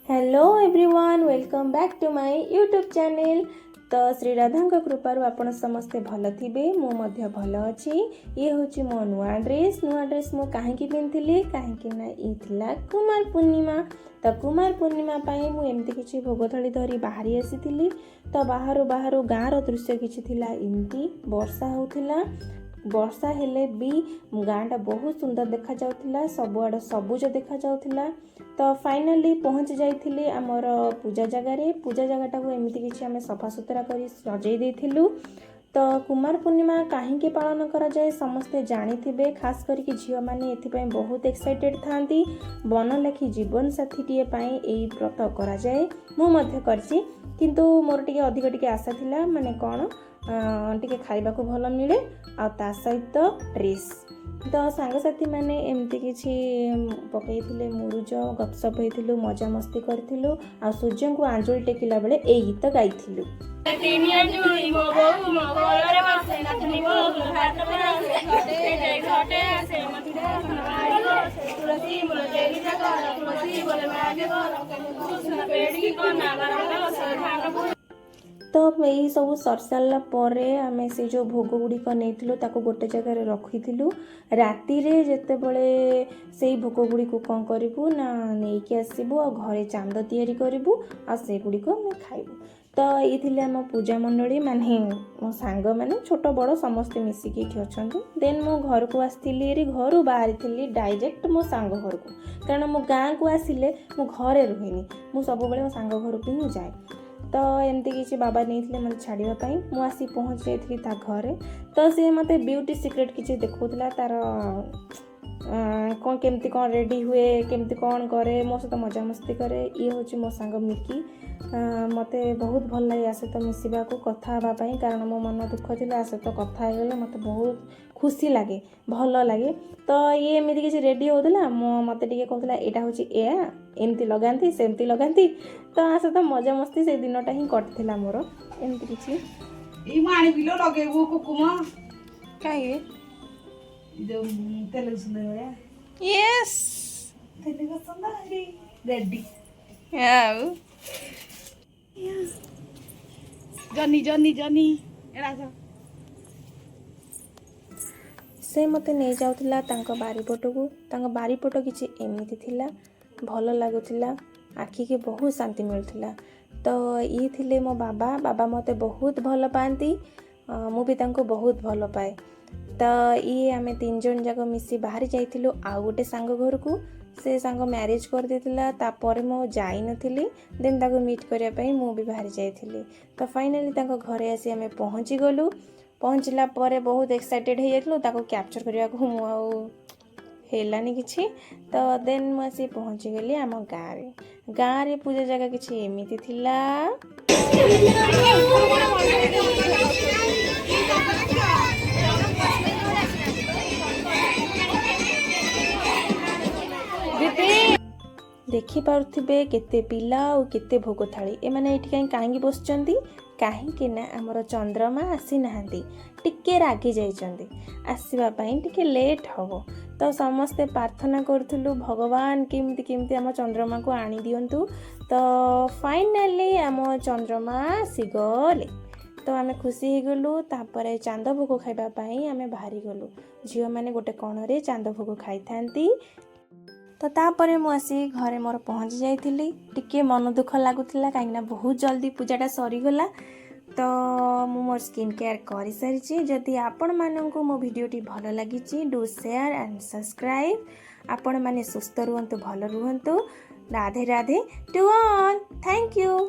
Hello everyone welcome back to my YouTube channel. तो श्री राधा कृपारू आपण समस्ते भल थे मुझे भल अच्छी। ये हूँ मो नुआ ड्रेस मु कहीं पिंधि कहीं ये कुमार पूर्णिमा। तो कुमार पूर्णिमा मुझे किसी भोग थली धरी बाहरी आसी। तो बाहर बाहर गाँव दृश्य किसी एमती वर्षा होता वर्षा हेले भी गाँटा बहुत सुंदर देखा जाउथिला सबुआड़ सबुज देखा जाउथिला। तो फाइनली पहुँच जाइथिली आमर पूजा जगटा को एमती किसी आम सफा सुतरा कर सजई देथिलु। तो कुमार पूर्णिमा कहीं पालन करा जाए समस्ते जानिथिबे, खास करके झील मैंने एथिपाई बहुत एक्साइटेड थांती। बन लेखी जीवन साथी टीए पाई एई व्रत करा जाए मु मध्य करछि, किंतु मोर टिके अधिक टिके आशा थिला माने कोन टिके खाइबा को भल मिले आ ता सहित ड्रेस। तो सांगसाथी मैंने एमती किसी पकईथिले मुरुज गपसप होइथिलु मजा मस्ती करथिलु आ सूर्य को आंजुल टेकिला बेले ए गीत गाइथिलु। तो यही सब सर सारा पर आम से जो भोग गुड़िक नहीं ताको गोटे जगह रखीलु। राति रे जेते बळे से भोग गुड़िक कौन करूँ ना नहीं कि आसबू आ घरे चांद तैयारी करूँ आ से गुड़िक आम खाइबू। तो ये आम पूजा मंडली माने मो सांग मैंने छोट बड़ समस्ते मिसिकी अच्छा। देन मो घर को आसती घर बाहरी डायरेक्ट मो सांग घर को, कारण मो गाँ को आसिले मो घरे रुहेनी, मु सब मो सांग घर को ही जाए। तो एमती किसी बाबा नहीं मत छाड़ापी मुझे पहुँच जाइली ता घरे। तो सी मत ब्यूटी सिक्रेट किसी देखा तार कौन केमती कौन रेडी हुए केमती कौन करे मो सहित मजा मस्ती करे। ये हूँ मो सांग मिकी। मत बहुत भल लगे आ सहित मिसवा को कथा हाँपाई, कारण मो मन दुख थी आ सहित कथा होगले मत बहुत खुशी लगे भल लगे। तो ये एमती किसी रेडी होता मत टे कहला यहाँ हूँ या एमती लगाती सेमती लगाती। तो आ सहित मजा मस्ती से दिनटा ही कटिला मोर एमती किसी कहीं यस रेडी जनी जनी जनी से मते नहीं जाउथिला तांको बारीपट को बारीपट किसी एमती थिला भल लगुला आखि के बहुत शांति मिलुला। तो ये थिले मो बाबा मते बहुत भल पाती मु भी तांको बहुत भल पाए। तो ये आमे 3 जन जाक मिसी बाहरी जाइथिलु आउ गोटे सांग घर को। से सांग मैरिज कर देतिला तापर मो जाई नथिली, देन ताको मीट करिया पई मु भी बाहरी जाइथिली। तो फाइनली ताको घरे आसी आमे पहुंची गलु। पहुंचला परे बहुत एक्साइटेड हे जाइथलु ताको कैप्चर करिया को मु आउ हेलानी किछि। तो देन मु आसी पहुंची गली आम गाँ रे पूजा जगह किछि एमिति थिला। देखि पारुथिबे केते पिला और केते भोग थाली एमाने एठी कहीं बसचंती कहीं ना आमर चंद्रमा आसी नहांती टिके रागी जाइचंती आसीबा पई टिके लेट हबो। तो समस्ते प्रार्थना करथुलु भगवान केमती केमती आम चंद्रमा को आनी दियंतु। तो फाइनली आम चंद्रमा आसीगले। तो आमे खुशी हो गलु। तापर चांद भोग खाइबा पई आमे बाहरी गलु। झील मैंने गोटे कोणरे चांद भोग खाई थांती। तो तापर मु आसी घरे मोर पहुँच जाइली। टिके मन दुख लगुला कहीं बहुत जल्दी पूजाटा सरीगला। तो मु मोर स्किन केयर कर सारी। जदि आपण मानू मो भिडियोटी भल लगी डू शेयर एंड सब्सक्राइब। आपण माने सुस्थ रुहंतु भल रुहंतु। Radhe Radhe to all, thank you.